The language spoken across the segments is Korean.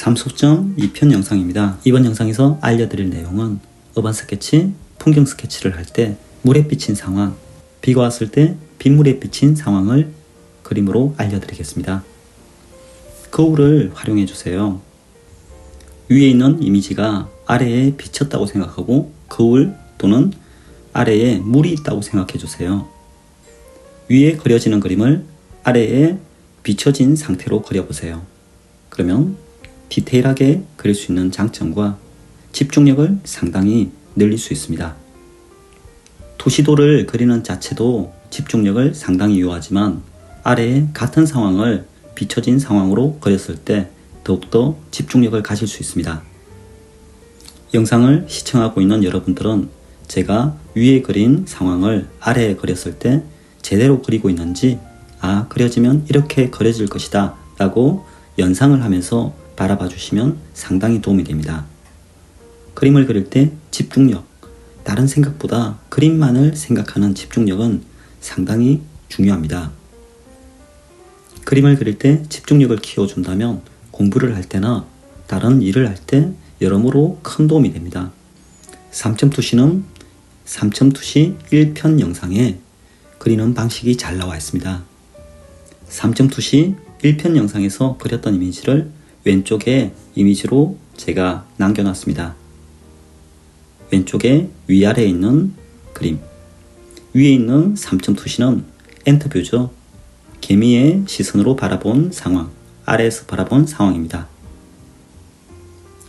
삼수점 2편 영상입니다. 이번 영상에서 알려드릴 내용은 어반 스케치, 풍경 스케치를 할 때 물에 비친 상황, 비가 왔을 때 빗물에 비친 상황을 그림으로 알려드리겠습니다. 거울을 활용해 주세요. 위에 있는 이미지가 아래에 비쳤다고 생각하고 거울 또는 아래에 물이 있다고 생각해 주세요. 위에 그려지는 그림을 아래에 비춰진 상태로 그려보세요. 그러면 디테일하게 그릴 수 있는 장점과 집중력을 상당히 늘릴 수 있습니다. 투시도를 그리는 자체도 집중력을 상당히 요하지만 아래에 같은 상황을 비춰진 상황으로 그렸을 때 더욱더 집중력을 가질 수 있습니다. 영상을 시청하고 있는 여러분들은 제가 위에 그린 상황을 아래에 그렸을 때 제대로 그리고 있는지, 그려지면 이렇게 그려질 것이다 라고 연상을 하면서 바라봐 주시면 상당히 도움이 됩니다. 그림을 그릴 때 집중력, 다른 생각보다 그림만을 생각하는 집중력은 상당히 중요합니다. 그림을 그릴 때 집중력을 키워준다면 공부를 할 때나 다른 일을 할 때 여러모로 큰 도움이 됩니다. 3점 투시는 3점 투시 1편 영상에 그리는 방식이 잘 나와 있습니다. 3점 투시 1편 영상에서 그렸던 이미지를 왼쪽에 이미지로 제가 남겨놨습니다. 왼쪽에 위아래에 있는 그림, 위에 있는 3점 투시는 엔터뷰죠. 개미의 시선으로 바라본 상황, 아래에서 바라본 상황입니다.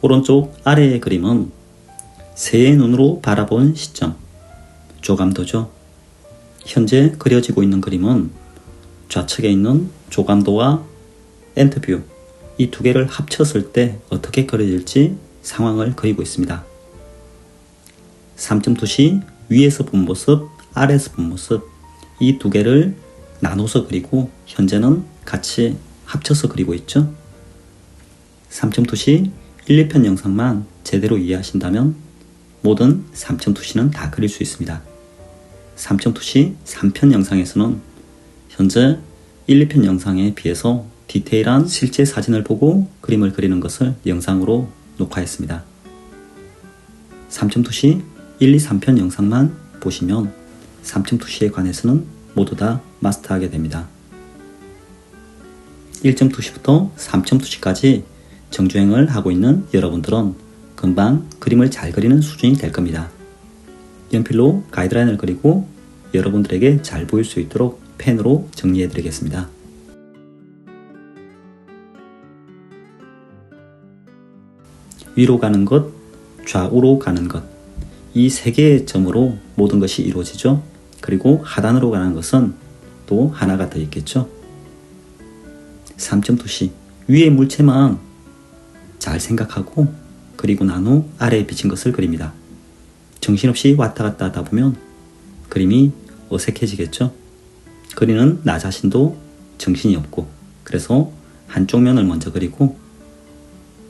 오른쪽 아래의 그림은 새의 눈으로 바라본 시점, 조감도죠. 현재 그려지고 있는 그림은 좌측에 있는 조감도와 엔터뷰, 이 두 개를 합쳤을 때 어떻게 그려질지 상황을 그리고 있습니다. 3점 투시 위에서 본 모습, 아래에서 본 모습, 이 두 개를 나눠서 그리고 현재는 같이 합쳐서 그리고 있죠. 3점 투시 1, 2편 영상만 제대로 이해하신다면 모든 3점 투시는 다 그릴 수 있습니다. 3점 투시 3편 영상에서는 현재 1, 2편 영상에 비해서 디테일한 실제 사진을 보고 그림을 그리는 것을 영상으로 녹화했습니다. 3점 투시 1, 2, 3편 영상만 보시면 3점 투시에 관해서는 모두 다 마스터하게 됩니다. 1점 투시부터 3점 투시까지 정주행을 하고 있는 여러분들은 금방 그림을 잘 그리는 수준이 될 겁니다. 연필로 가이드라인을 그리고 여러분들에게 잘 보일 수 있도록 펜으로 정리해 드리겠습니다. 위로 가는 것, 좌우로 가는 것, 이 세 개의 점으로 모든 것이 이루어지죠. 그리고 하단으로 가는 것은 또 하나가 더 있겠죠. 3점 투시, 위의 물체만 잘 생각하고 그리고 난 후 아래에 비친 것을 그립니다. 정신없이 왔다 갔다 하다 보면 그림이 어색해지겠죠. 그리는 나 자신도 정신이 없고, 그래서 한쪽 면을 먼저 그리고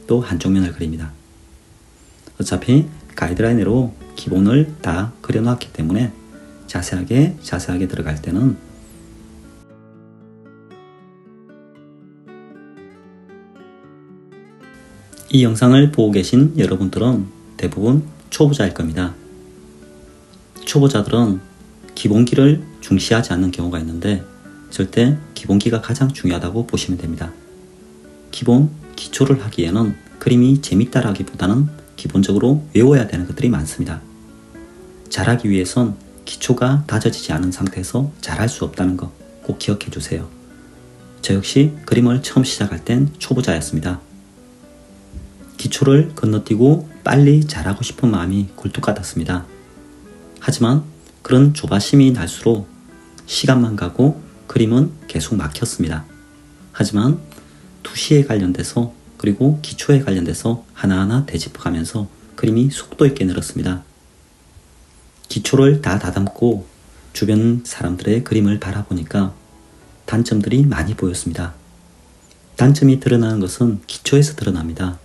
또 한쪽 면을 그립니다. 어차피 가이드라인으로 기본을 다 그려놨기 때문에 자세하게 들어갈 때는 이 영상을 보고 계신 여러분들은 대부분 초보자일 겁니다. 초보자들은 기본기를 중시하지 않는 경우가 있는데 절대 기본기가 가장 중요하다고 보시면 됩니다. 기초를 하기에는 그림이 재밌다라기보다는 기본적으로 외워야 되는 것들이 많습니다. 잘하기 위해선 기초가 다져지지 않은 상태에서 잘할 수 없다는 거 꼭 기억해 주세요. 저 역시 그림을 처음 시작할 땐 초보자였습니다. 기초를 건너뛰고 빨리 잘하고 싶은 마음이 굴뚝 같았습니다. 하지만 그런 조바심이 날수록 시간만 가고 그림은 계속 막혔습니다. 하지만 투시에 관련돼서 그리고 기초에 관련돼서 하나하나 되짚어가면서 그림이 속도 있게 늘었습니다. 기초를 다 다듬고 주변 사람들의 그림을 바라보니까 단점들이 많이 보였습니다. 단점이 드러나는 것은 기초에서 드러납니다.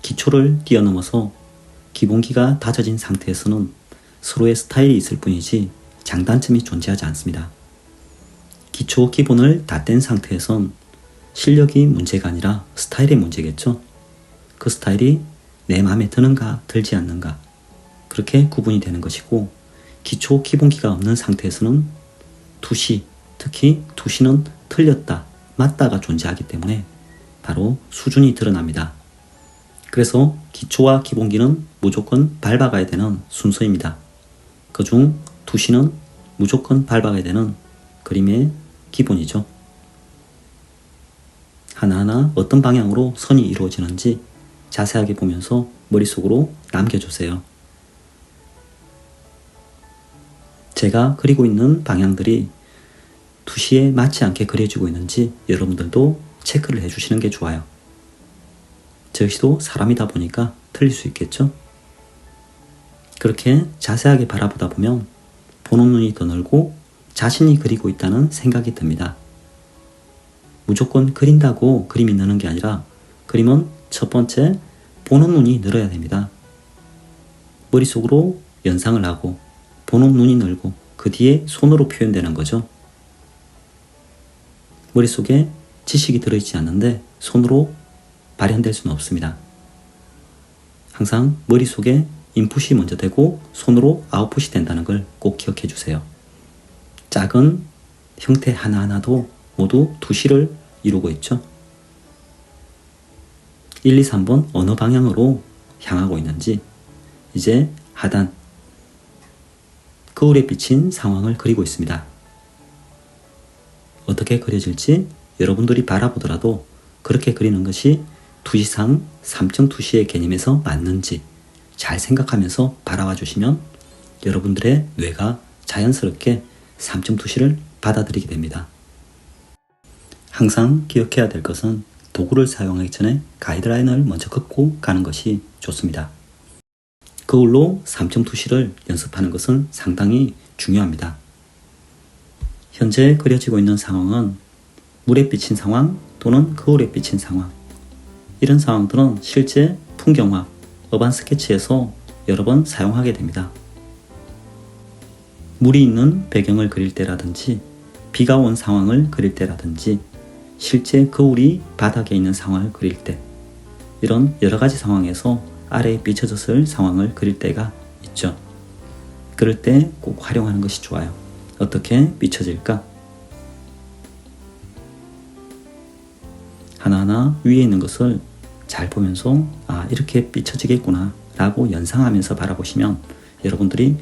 기초를 뛰어넘어서 기본기가 다져진 상태에서는 서로의 스타일이 있을 뿐이지 장단점이 존재하지 않습니다. 기초 기본을 다 뗀 상태에선 실력이 문제가 아니라 스타일의 문제겠죠. 그 스타일이 내 마음에 드는가 들지 않는가 그렇게 구분이 되는 것이고, 기초 기본기가 없는 상태에서는 투시, 특히 투시는 틀렸다, 맞다가 존재하기 때문에 바로 수준이 드러납니다. 그래서 기초와 기본기는 무조건 밟아가야 되는 순서입니다. 그중 투시는 무조건 밟아가야 되는 그림의 기본이죠. 하나하나 어떤 방향으로 선이 이루어지는지 자세하게 보면서 머릿속으로 남겨주세요. 제가 그리고 있는 방향들이 투시에 맞지 않게 그려지고 있는지 여러분들도 체크를 해주시는 게 좋아요. 저 역시도 사람이다 보니까 틀릴 수 있겠죠? 그렇게 자세하게 바라보다 보면 보는 눈이 더 넓고 자신이 그리고 있다는 생각이 듭니다. 무조건 그린다고 그림이 느는 게 아니라 그림은 첫 번째 보는 눈이 늘어야 됩니다. 머릿속으로 연상을 하고 보는 눈이 늘고 그 뒤에 손으로 표현되는 거죠. 머릿속에 지식이 들어있지 않는데 손으로 발현될 수는 없습니다. 항상 머릿속에 인풋이 먼저 되고 손으로 아웃풋이 된다는 걸 꼭 기억해 주세요. 작은 형태 하나하나도 모두 투시를 이루고 있죠. 1, 2, 3번 어느 방향으로 향하고 있는지, 이제 하단 거울에 비친 상황을 그리고 있습니다. 어떻게 그려질지 여러분들이 바라보더라도 그렇게 그리는 것이 투시상 3점 투시의 개념에서 맞는지 잘 생각하면서 바라봐 주시면 여러분들의 뇌가 자연스럽게 3점 투시를 받아들이게 됩니다. 항상 기억해야 될 것은 도구를 사용하기 전에 가이드라인을 먼저 긋고 가는 것이 좋습니다. 거울로 3점 투시를 연습하는 것은 상당히 중요합니다. 현재 그려지고 있는 상황은 물에 비친 상황 또는 거울에 비친 상황, 이런 상황들은 실제 풍경화, 어반 스케치에서 여러 번 사용하게 됩니다. 물이 있는 배경을 그릴 때라든지 비가 온 상황을 그릴 때라든지 실제 거울이 바닥에 있는 상황을 그릴 때, 이런 여러 가지 상황에서 아래에 비춰졌을 상황을 그릴 때가 있죠. 그럴 때 꼭 활용하는 것이 좋아요. 어떻게 비춰질까? 하나하나 위에 있는 것을 잘 보면서 이렇게 비춰지겠구나 라고 연상하면서 바라보시면 여러분들이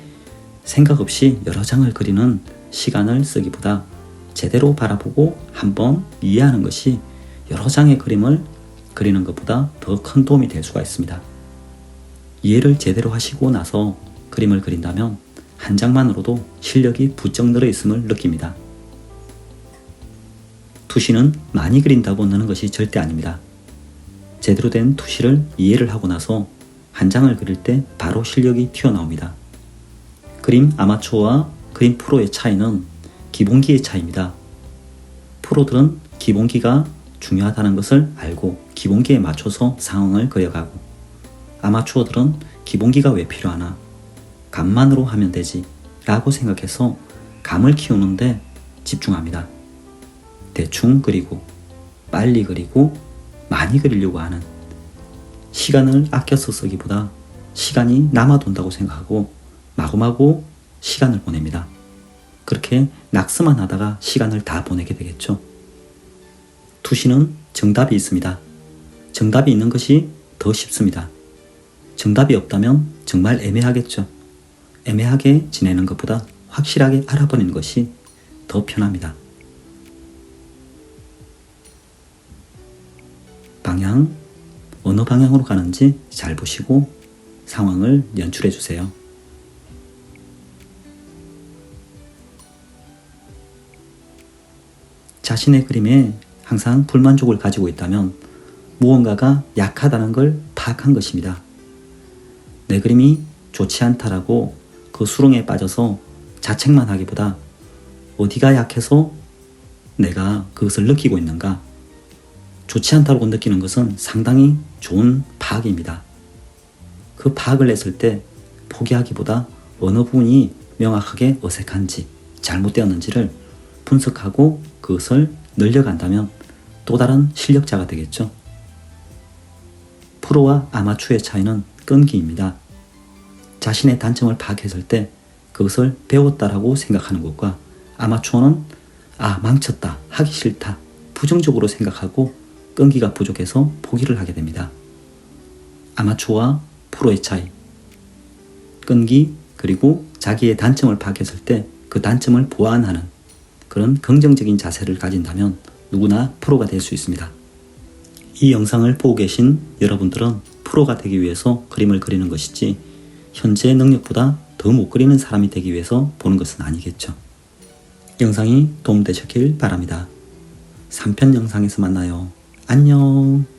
생각 없이 여러 장을 그리는 시간을 쓰기보다 제대로 바라보고 한번 이해하는 것이 여러 장의 그림을 그리는 것보다 더 큰 도움이 될 수가 있습니다. 이해를 제대로 하시고 나서 그림을 그린다면 한 장만으로도 실력이 부쩍 늘어 있음을 느낍니다. 투시는 많이 그린다고 느는 것이 절대 아닙니다. 제대로 된 투시를 이해를 하고 나서 한 장을 그릴 때 바로 실력이 튀어나옵니다. 그림 아마추어와 그림 프로의 차이는 기본기의 차이입니다. 프로들은 기본기가 중요하다는 것을 알고 기본기에 맞춰서 상황을 그려가고, 아마추어들은 기본기가 왜 필요하나? 감만으로 하면 되지 라고 생각해서 감을 키우는데 집중합니다. 대충 그리고 빨리 그리고 많이 그리려고 하는, 시간을 아껴서 쓰기보다 시간이 남아돈다고 생각하고 마구마구 시간을 보냅니다. 그렇게 낙서만 하다가 시간을 다 보내게 되겠죠. 투시는 정답이 있습니다. 정답이 있는 것이 더 쉽습니다. 정답이 없다면 정말 애매하겠죠. 애매하게 지내는 것보다 확실하게 알아버리는 것이 더 편합니다. 방향, 어느 방향으로 가는지 잘 보시고 상황을 연출해 주세요. 자신의 그림에 항상 불만족을 가지고 있다면 무언가가 약하다는 걸 파악한 것입니다. 내 그림이 좋지 않다라고 그 수렁에 빠져서 자책만 하기보다 어디가 약해서 내가 그것을 느끼고 있는가, 좋지 않다고 느끼는 것은 상당히 좋은 파악입니다. 그 파악을 했을 때 포기하기보다 어느 부분이 명확하게 어색한지 잘못되었는지를 분석하고 그것을 늘려간다면 또 다른 실력자가 되겠죠. 프로와 아마추어의 차이는 끈기입니다. 자신의 단점을 파악했을 때 그것을 배웠다라고 생각하는 것과 아마추어는 망쳤다, 하기 싫다, 부정적으로 생각하고 끈기가 부족해서 포기를 하게 됩니다. 아마추어와 프로의 차이, 끈기 그리고 자기의 단점을 파악했을 때 그 단점을 보완하는 그런 긍정적인 자세를 가진다면 누구나 프로가 될 수 있습니다. 이 영상을 보고 계신 여러분들은 프로가 되기 위해서 그림을 그리는 것이지 현재 능력보다 더 못 그리는 사람이 되기 위해서 보는 것은 아니겠죠. 영상이 도움되셨길 바랍니다. 3편 영상에서 만나요. 안녕.